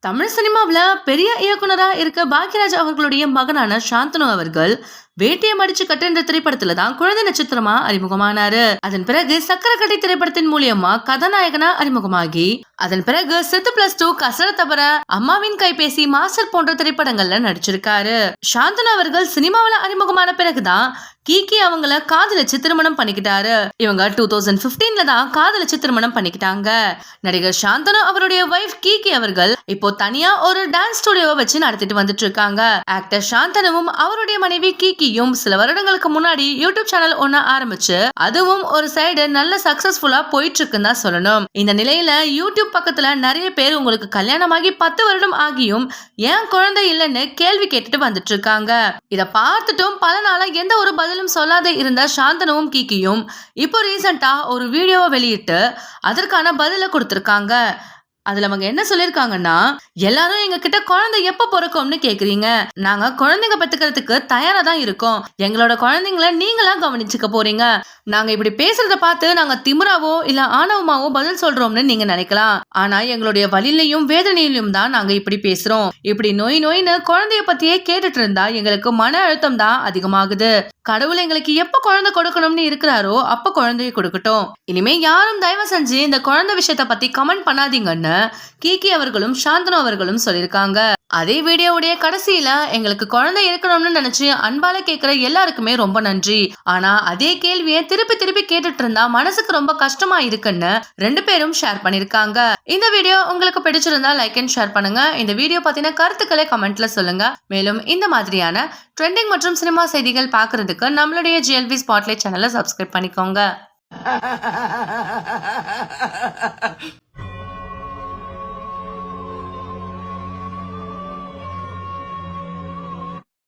தமிழ் சினிமாவுல பெரிய இயக்குனரா இருக்க பாக்யராஜ் அவர்களுடைய மகனான சாந்தனு அவர்கள் வேட்டியம் அடிச்சு கட்டு என்ற திரைப்படத்துல தான் குழந்தை நட்சத்திரமா அறிமுகமானாரு. அதன் பிறகு சக்கரக்கட்டை திரைப்படத்தின் மூலியமா கதாநாயகனா அறிமுகமாகி அதன் பிறகு சித்து பிளஸ் 2 கசர தவிர அம்மாவின் கைபேசி மாஸ்டர் போன்ற திரைப்படங்கள்ல நடிச்சிருக்காரு. சாந்தனு அவர்கள் சினிமாவில அறிமுகமான பிறகுதான் கீகி அவங்கள காதலிச்சு திருமணம் பண்ணிக்கிட்டாரு. இவங்க 2015ல தான் காதலிச்சு திருமணம் பண்ணிக்கிட்டாங்க. நடிகர் சாந்தனு அவருடைய வைஃப் கீகி அவர்கள் இப்போ தனியா ஒரு டான்ஸ் ஸ்டுடியோவை வச்சு நடத்திட்டு வந்துட்டு இருக்காங்க. ஆக்டர் சாந்தனுவும் அவருடைய மனைவி கீகியும் சில வருடங்களுக்கு முன்னாடி யூடியூப் சேனல் ஒண்ணு ஆரம்பிச்சு அதுவும் ஒரு சைடு நல்ல சக்சஸ்ஃபுல்லா போயிட்டு இருக்குன்னு தான் சொல்லணும். இந்த நிலையில யூடியூப் பக்கத்துல நிறைய பேர் உங்களுக்கு கல்யாணமாகி 10 வருடம் ஆகியும் ஏன் குழந்தை இல்லைன்னு கேள்வி கேட்டுட்டு வந்துட்டு இருக்காங்க. இத பார்த்துட்டும் பல நாளா எந்த ஒரு பதிலும் சொல்லாத இருந்த சாந்தனுவும் கீகியும் இப்போ ரீசெண்டா ஒரு வீடியோவை வெளியிட்டு அதற்கான பதில கொடுத்திருக்காங்க. அதுல அவங்க என்ன சொல்லிருக்காங்கன்னா, எல்லாரும் எங்க கிட்ட குழந்தை எப்ப பிறக்கும்னு கேக்குறீங்க. நாங்க குழந்தைங்க பெத்துக்கிறதுக்கு தயாரா தான் இருக்கோம். எங்களோட குழந்தைங்களை நீங்களா கவனிச்சுக்க போறீங்க. நாங்க இப்படி பேசுறத பார்த்து நாங்க திமிராவோ இல்ல ஆணவமாவோ பதில் சொல்றோம்னு நீங்க நினைக்கலாம். ஆனா எங்களுடைய வலியிலையும் வேதனையிலும் தான் நாங்க இப்படி பேசுறோம். இப்படி நோய்னு குழந்தைய பத்தியே கேட்டுட்டு இருந்தா எங்களுக்கு மன அழுத்தம் தான் அதிகமாகுது. கடவுள் எங்களுக்கு எப்ப குழந்தை கொடுக்கணும்னு இருக்கிறாரோ அப்ப குழந்தைய கொடுக்கட்டும். இனிமே யாரும் தயவு செஞ்சு இந்த குழந்தை விஷயத்த பத்தி கமெண்ட் பண்ணாதீங்கன்னு கீகி அவர்களும் சாந்தனு அவர்களும் சொல்லியிருக்காங்க. அதே வீடியோவுடைய கடைசியில எங்களுக்கு குழந்தை இருக்கணும்னு நினைச்சு அன்பால கேட்கிற எல்லாருக்குமே ரொம்ப நன்றி. ஆனா அதே கேள்வியை திருப்பி கேட்டுட்டு இருந்தா மனசுக்கு ரொம்ப கஷ்டமா இருக்குன்னு 2 பேரும் ஷேர் பண்ணிருக்காங்க. இந்த வீடியோ உங்களுக்கு பிடிச்சிருந்தா லைக் அண்ட் ஷேர் பண்ணுங்க. இந்த வீடியோ பத்தின கருத்துக்களை கமெண்ட்ல சொல்லுங்க. மேலும் இந்த மாதிரியான ட்ரெண்டிங் மற்றும் சினிமா செய்திகள் பாக்குறதுக்கு நம்மளுடைய ஜிஎல்வி ஸ்பாட்லைட் சேனலை சப்ஸ்கிரைப் பண்ணிக்கோங்க.